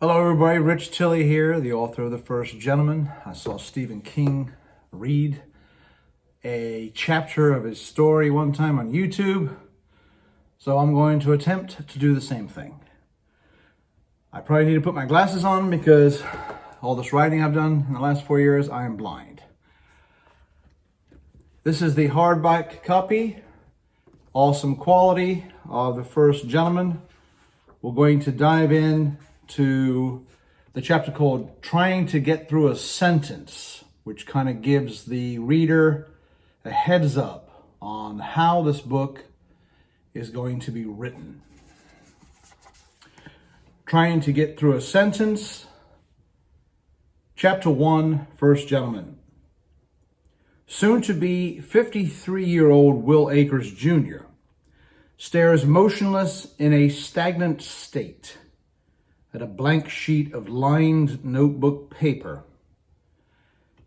Hello everybody, Rich Tilley here, the author of The First Gentleman. I saw Stephen King read a chapter of his story one time on YouTube, so I'm going to attempt to do the same thing. I probably need to put my glasses on because all this writing I've done in the last 4 years, I am blind. This is the hardback copy, awesome quality of The First Gentleman. We're going to dive in to the chapter called Trying to Get Through a Sentence, which kind of gives the reader a heads up on how this book is going to be written. Trying to Get Through a Sentence, Chapter 1, First Gentleman. Soon to be 53-year-old Will Akers Jr. stares motionless in a stagnant state at a blank sheet of lined notebook paper,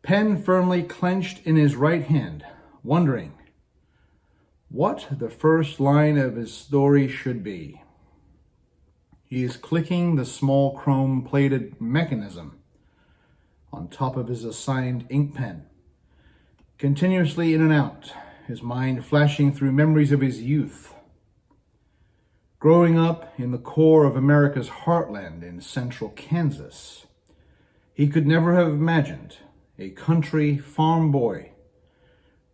pen firmly clenched in his right hand, wondering what the first line of his story should be. He is clicking the small chrome-plated mechanism on top of his assigned ink pen, continuously in and out, his mind flashing through memories of his youth. Growing up in the core of America's heartland in central Kansas, he could never have imagined a country farm boy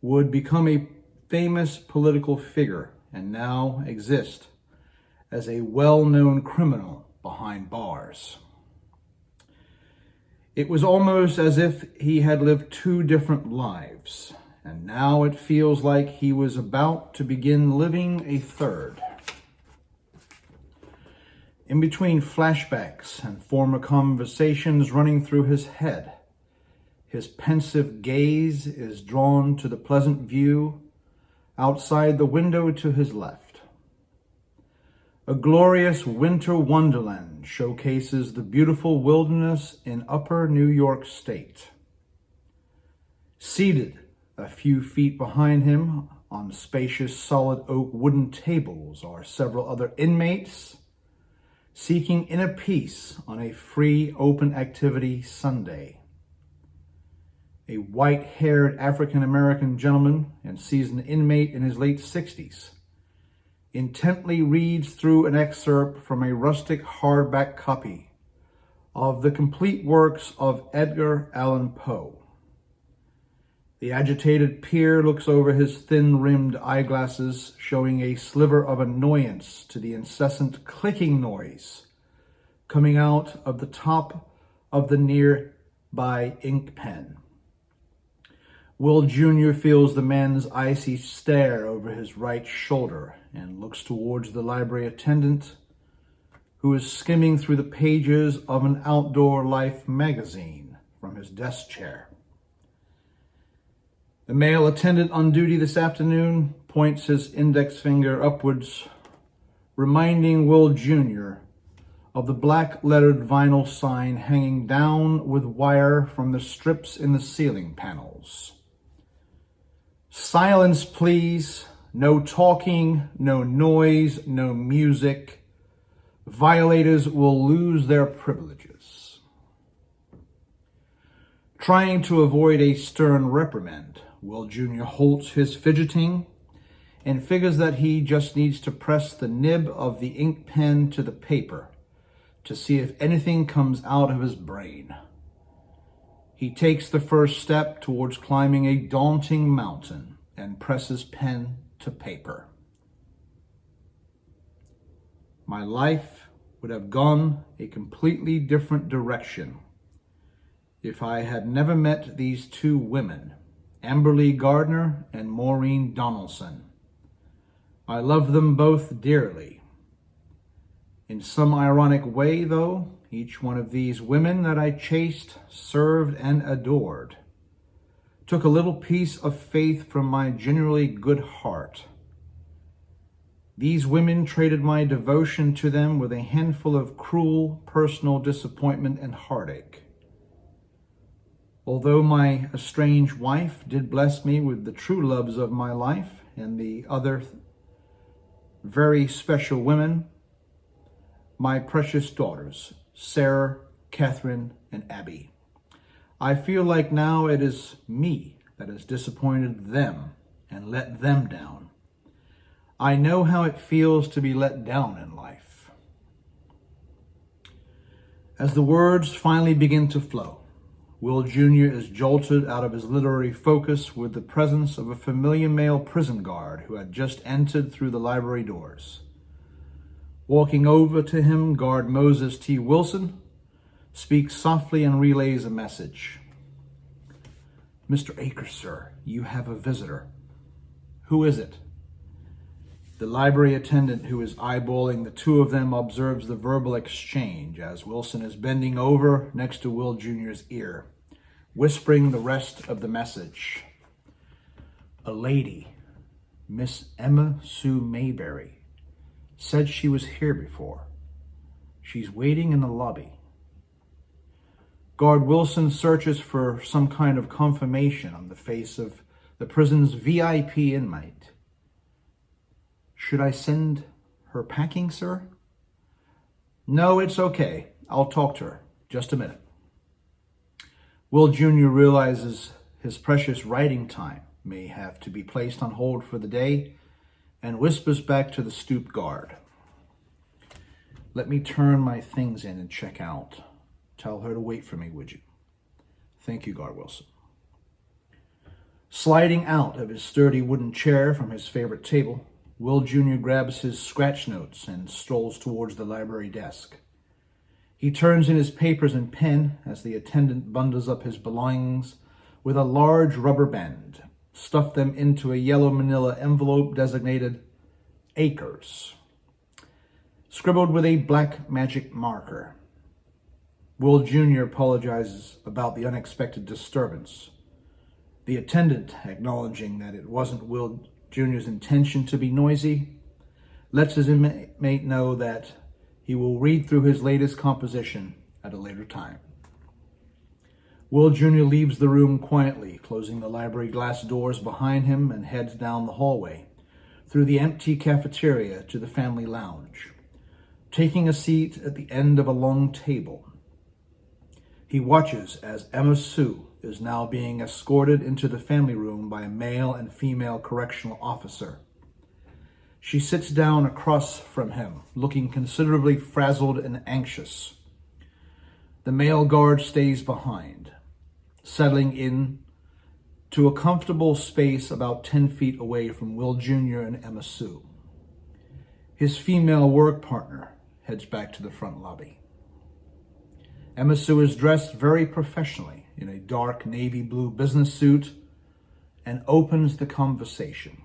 would become a famous political figure and now exist as a well-known criminal behind bars. It was almost as if he had lived two different lives, and now it feels like he was about to begin living a third. In between flashbacks and former conversations running through his head, his pensive gaze is drawn to the pleasant view outside the window to his left. A glorious winter wonderland showcases the beautiful wilderness in upper New York State. Seated a few feet behind him on spacious solid oak wooden tables are several other inmates seeking inner peace on a free open activity Sunday. A white-haired African-American gentleman and seasoned inmate in his late 60s intently reads through an excerpt from a rustic hardback copy of the complete works of Edgar Allan Poe. The agitated peer looks over his thin-rimmed eyeglasses, showing a sliver of annoyance to the incessant clicking noise coming out of the top of the nearby ink pen. Will Jr. feels the man's icy stare over his right shoulder and looks towards the library attendant, who is skimming through the pages of an Outdoor Life magazine from his desk chair. The male attendant on duty this afternoon points his index finger upwards, reminding Will Jr. of the black-lettered vinyl sign hanging down with wire from the strips in the ceiling panels. Silence, please. No talking, no noise, no music. Violators will lose their privileges. Trying to avoid a stern reprimand, Will Jr. halts his fidgeting and figures that he just needs to press the nib of the ink pen to the paper to see if anything comes out of his brain. He takes the first step towards climbing a daunting mountain and presses pen to paper. My life would have gone a completely different direction if I had never met these two women, Amberly Gardner and Maureen Donaldson. I love them both dearly. In some ironic way, though, each one of these women that I chased, served, and adored took a little piece of faith from my generally good heart. These women traded my devotion to them with a handful of cruel personal disappointment and heartache. Although my estranged wife did bless me with the true loves of my life and the other very special women, my precious daughters Sarah, Catherine, and Abby. I feel like now it is me that has disappointed them and let them down. I know how it feels to be let down in life. As the words finally begin to flow, Will Jr. is jolted out of his literary focus with the presence of a familiar male prison guard who had just entered through the library doors. Walking over to him, guard Moses T. Wilson speaks softly and relays a message. "Mr. Akers, sir, you have a visitor." "Who is it?" The library attendant, who is eyeballing the two of them, observes the verbal exchange as Wilson is bending over next to Will Jr.'s ear, whispering the rest of the message. "A lady, Miss Emma Sue Mayberry, said she was here before. She's waiting in the lobby." Guard Wilson searches for some kind of confirmation on the face of the prison's VIP inmate. "Should I send her packing, sir?" "No, it's okay. I'll talk to her. Just a minute." Will Jr. realizes his precious writing time may have to be placed on hold for the day and whispers back to the stooped guard. "Let me turn my things in and check out. Tell her to wait for me, would you?" "Thank you, Guard Wilson." Sliding out of his sturdy wooden chair from his favorite table, Will Jr. grabs his scratch notes and strolls towards the library desk. He turns in his papers and pen as the attendant bundles up his belongings with a large rubber band, stuffed them into a yellow manila envelope designated Akers, scribbled with a black magic marker. Will Jr. apologizes about the unexpected disturbance. The attendant, acknowledging that it wasn't Will Jr.'s intention to be noisy, lets his inmate know that he will read through his latest composition at a later time. Will Jr. leaves the room quietly, closing the library glass doors behind him, and heads down the hallway, through the empty cafeteria to the family lounge, taking a seat at the end of a long table. He watches as Emma Sue is now being escorted into the family room by a male and female correctional officer. She sits down across from him, looking considerably frazzled and anxious. The male guard stays behind, settling in to a comfortable space about 10 feet away from Will Jr. and Emma Sue. His female work partner heads back to the front lobby. Emma Sue is dressed very professionally in a dark navy blue business suit and opens the conversation.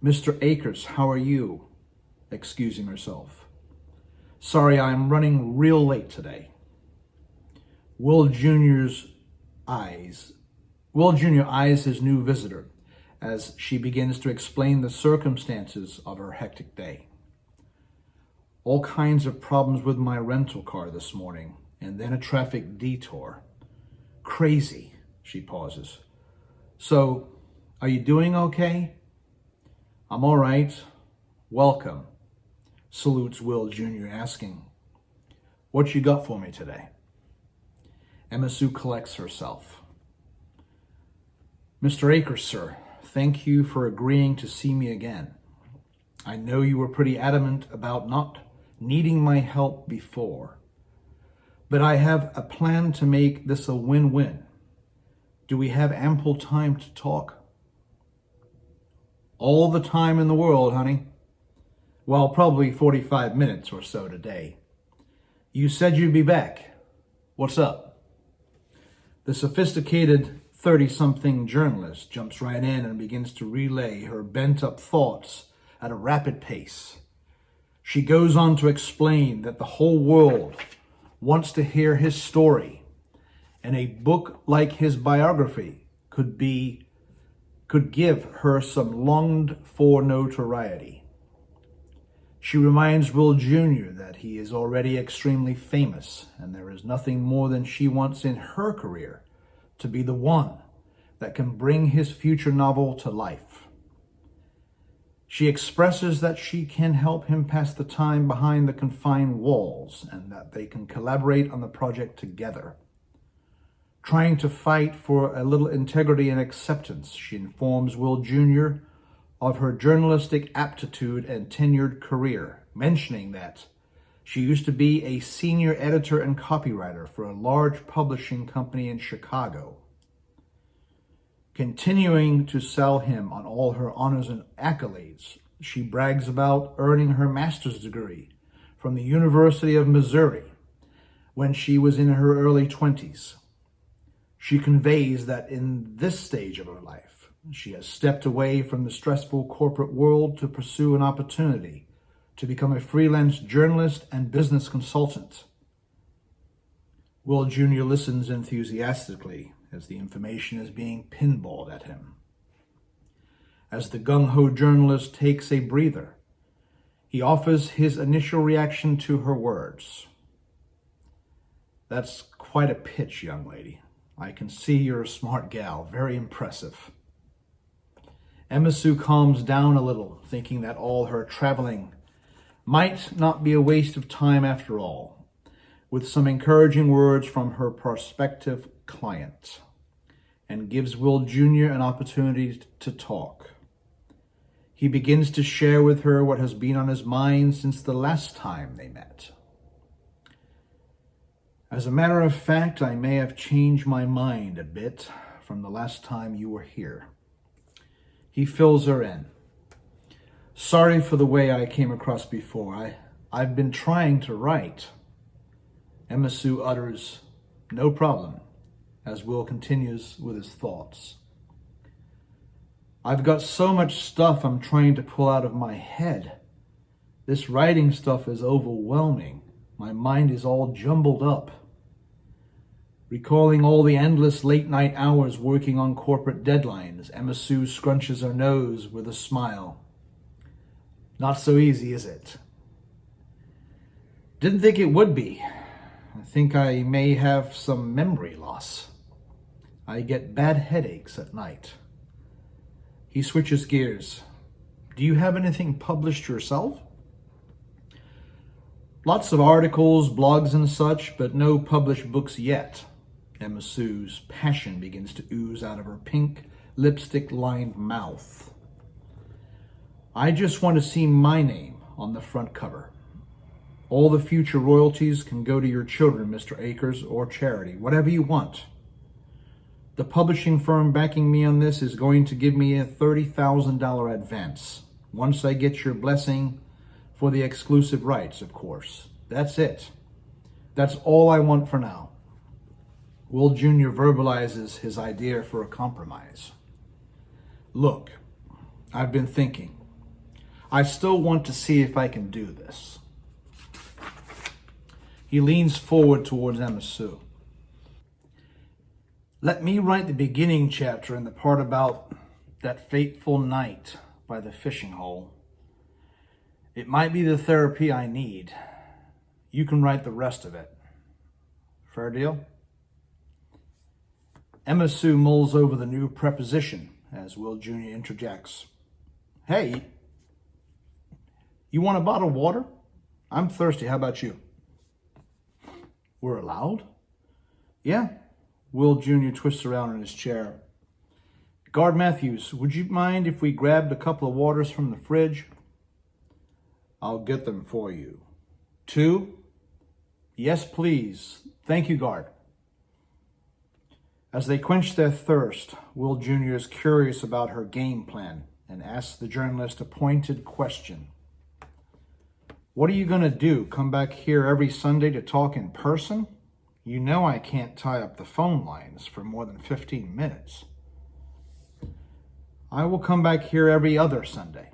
"Mr. Akers, how are you?" excusing herself. "Sorry, I'm running real late today." Will Jr. eyes his new visitor as she begins to explain the circumstances of her hectic day. "All kinds of problems with my rental car this morning, and then a traffic detour. Crazy," she pauses. "So, are you doing okay?" "I'm all right. Welcome," salutes Will Jr., asking, "What you got for me today?" Emma Sue collects herself. "Mr. Akers, sir, thank you for agreeing to see me again. I know you were pretty adamant about not needing my help before, but I have a plan to make this a win-win. Do we have ample time to talk?" "All the time in the world, honey. Well, probably 45 minutes or so today. You said you'd be back. What's up?" The sophisticated 30-something journalist jumps right in and begins to relay her bent-up thoughts at a rapid pace. She goes on to explain that the whole world wants to hear his story, and a book like his biography could give her some longed-for notoriety. She reminds Will Jr. that he is already extremely famous, and there is nothing more than she wants in her career to be the one that can bring his future novel to life. She expresses that she can help him pass the time behind the confined walls and that they can collaborate on the project together. Trying to fight for a little integrity and acceptance, she informs Will Jr. of her journalistic aptitude and tenured career, mentioning that she used to be a senior editor and copywriter for a large publishing company in Chicago. Continuing to sell him on all her honors and accolades, she brags about earning her master's degree from the University of Missouri when she was in her early 20s. She conveys that in this stage of her life, she has stepped away from the stressful corporate world to pursue an opportunity to become a freelance journalist and business consultant. Will Jr. listens enthusiastically as the information is being pinballed at him. As the gung-ho journalist takes a breather, he offers his initial reaction to her words. "That's quite a pitch, young lady. I can see you're a smart gal. Very impressive." Emma Sue calms down a little, thinking that all her traveling might not be a waste of time after all, with some encouraging words from her prospective client, and gives Will Jr. an opportunity to talk. He begins to share with her what has been on his mind since the last time they met. "As a matter of fact, I may have changed my mind a bit from the last time you were here." He fills her in. "Sorry for the way I came across before. I've been trying to write." Emma Sue utters, "No problem," as Will continues with his thoughts. "I've got so much stuff I'm trying to pull out of my head. This writing stuff is overwhelming. My mind is all jumbled up." Recalling all the endless late-night hours working on corporate deadlines, Emma Sue scrunches her nose with a smile. "Not so easy, is it?" "Didn't think it would be. I think I may have some memory loss. I get bad headaches at night." He switches gears. "Do you have anything published yourself?" "Lots of articles, blogs and such, but no published books yet." Emma Sue's passion begins to ooze out of her pink, lipstick-lined mouth. "I just want to see my name on the front cover. All the future royalties can go to your children, Mr. Akers, or charity, whatever you want. The publishing firm backing me on this is going to give me a $30,000 advance. Once I get your blessing for the exclusive rights, of course. That's it. That's all I want for now." Will Jr. verbalizes his idea for a compromise. "Look, I've been thinking. I still want to see if I can do this." He leans forward towards Emma Sue. "Let me write the beginning chapter in the part about that fateful night by the fishing hole. It might be the therapy I need. You can write the rest of it. Fair deal?" Emma Sue mulls over the new preposition as Will Jr. interjects. "Hey, you want a bottle of water? I'm thirsty. How about you?" "We're allowed?" "Yeah." Will Jr. twists around in his chair. "Guard Matthews, would you mind if we grabbed a couple of waters from the fridge?" "I'll get them for you." "Two?" "Yes, please. Thank you, guard." As they quench their thirst, Will Jr. is curious about her game plan and asks the journalist a pointed question. "What are you going to do? Come back here every Sunday to talk in person? You know I can't tie up the phone lines for more than 15 minutes. "I will come back here every other Sunday."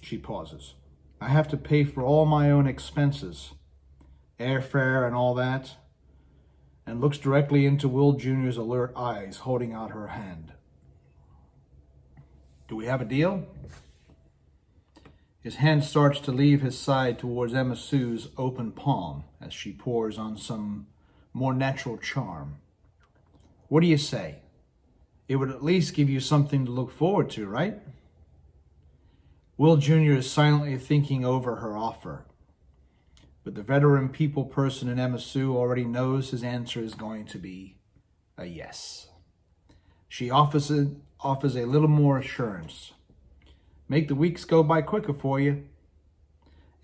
She pauses. "I have to pay for all my own expenses, airfare and all that," and looks directly into Will Jr.'s alert eyes, holding out her hand. "Do we have a deal?" His hand starts to leave his side towards Emma Sue's open palm as she pours on some more natural charm. "What do you say? It would at least give you something to look forward to, right?" Will Jr. is silently thinking over her offer, but the veteran people person in Emma Sue already knows his answer is going to be a yes. She offers a little more assurance. Make the weeks go by quicker for you.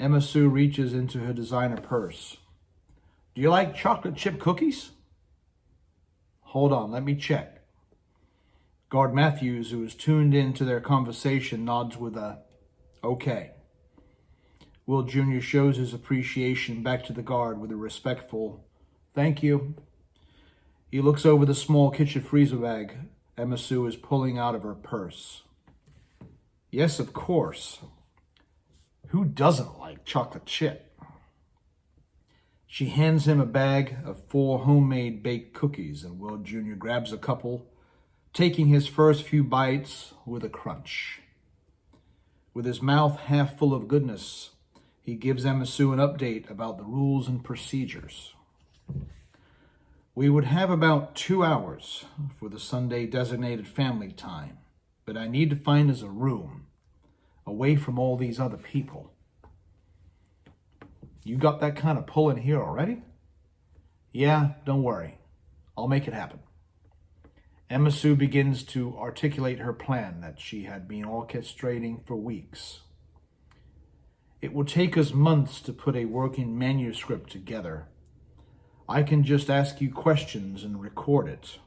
Emma Sue reaches into her designer purse. Do you like chocolate chip cookies? Hold on, let me check. Guard Matthews, who is tuned into their conversation, nods with a okay. Will Jr. shows his appreciation back to the guard with a respectful thank you. He looks over the small kitchen freezer bag Emma Sue is pulling out of her purse. Yes, of course. Who doesn't like chocolate chip? She hands him a bag of 4 homemade baked cookies, and Will Jr. grabs a couple, taking his first few bites with a crunch. With his mouth half full of goodness, he gives Emma Sue an update about the rules and procedures. We would have about 2 hours for the Sunday designated family time, but I need to find us a room away from all these other people. You got that kind of pull in here already? Yeah, don't worry. I'll make it happen. Emma Sue begins to articulate her plan that she had been orchestrating for weeks. It will take us months to put a working manuscript together. I can just ask you questions and record it.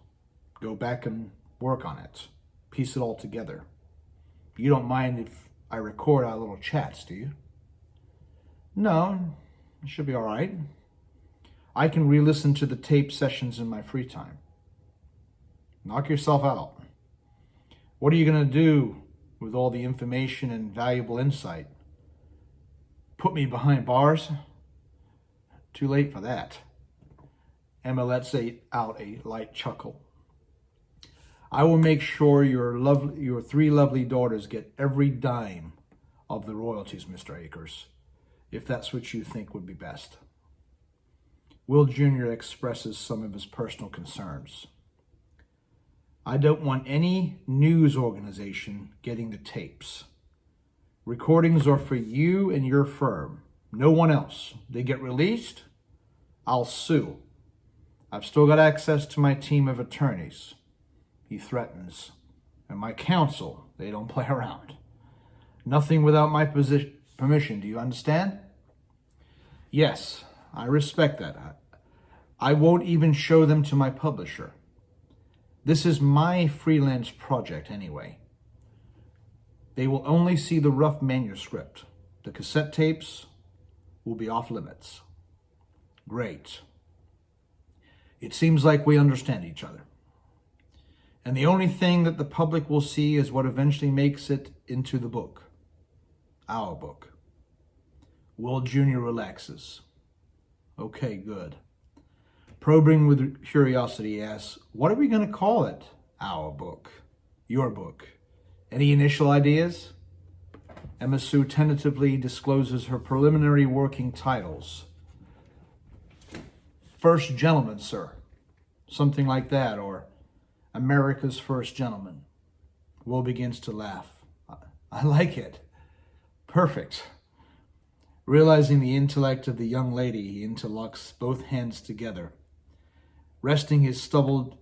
Go back and work on it. Piece it all together. You don't mind if I record our little chats, do you? No, it should be all right. I can re-listen to the tape sessions in my free time. Knock yourself out. What are you going to do with all the information and valuable insight? Put me behind bars? Too late for that. Emma lets out a light chuckle. I will make sure your 3 lovely daughters get every dime of the royalties, Mr. Akers, if that's what you think would be best. Will Jr. expresses some of his personal concerns. I don't want any news organization getting the tapes. Recordings are for you and your firm. No one else. They get released, I'll sue. I've still got access to my team of attorneys. He threatens. And my counsel, they don't play around. Nothing without my permission, do you understand? Yes, I respect that. I won't even show them to my publisher. This is my freelance project anyway. They will only see the rough manuscript. The cassette tapes will be off limits. Great. It seems like we understand each other. And the only thing that the public will see is what eventually makes it into the book. Our book. Will Jr. relaxes. Okay, good. Probing with curiosity, he asks, what are we going to call it? Our book. Your book. Any initial ideas? Emma Sue tentatively discloses her preliminary working titles. First Gentleman, sir. Something like that, or America's First Gentleman. Will begins to laugh. I like it. Perfect. Realizing the intellect of the young lady, he interlocks both hands together, resting his stubbled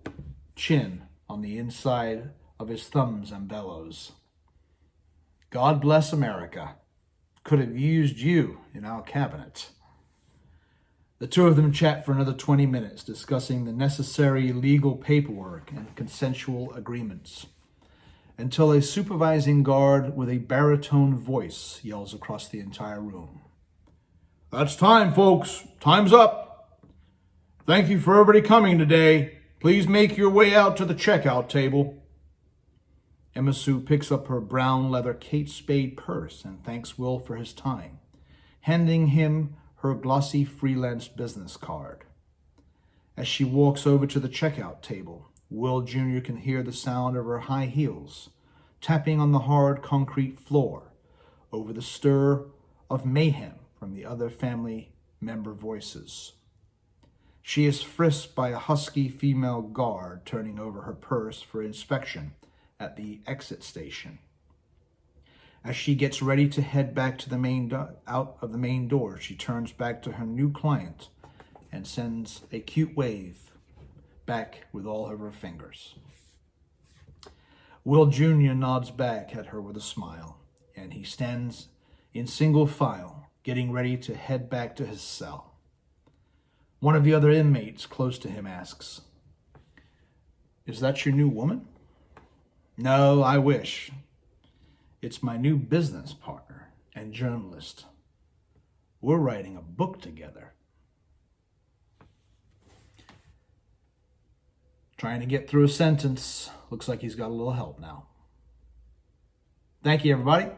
chin on the inside of his thumbs and bellows. God bless America. Could have used you in our cabinet. The two of them chat for another 20 minutes, discussing the necessary legal paperwork and consensual agreements, until a supervising guard with a baritone voice yells across the entire room. That's time, folks. Time's up. Thank you for everybody coming today. Please make your way out to the checkout table. Emma Sue picks up her brown leather Kate Spade purse and thanks Will for his time, handing him her glossy freelance business card. As she walks over to the checkout table, Will Jr. can hear the sound of her high heels tapping on the hard concrete floor over the stir of mayhem from the other family member voices. She is frisked by a husky female guard turning over her purse for inspection at the exit station. As she gets ready to head back to the out of the main door, she turns back to her new client and sends a cute wave back with all of her fingers. Will Jr. nods back at her with a smile, and he stands in single file, getting ready to head back to his cell. One of the other inmates close to him asks, "Is that your new woman?" "No, I wish. It's my new business partner and journalist. We're writing a book together." Trying to get through a sentence. Looks like he's got a little help now. Thank you, everybody.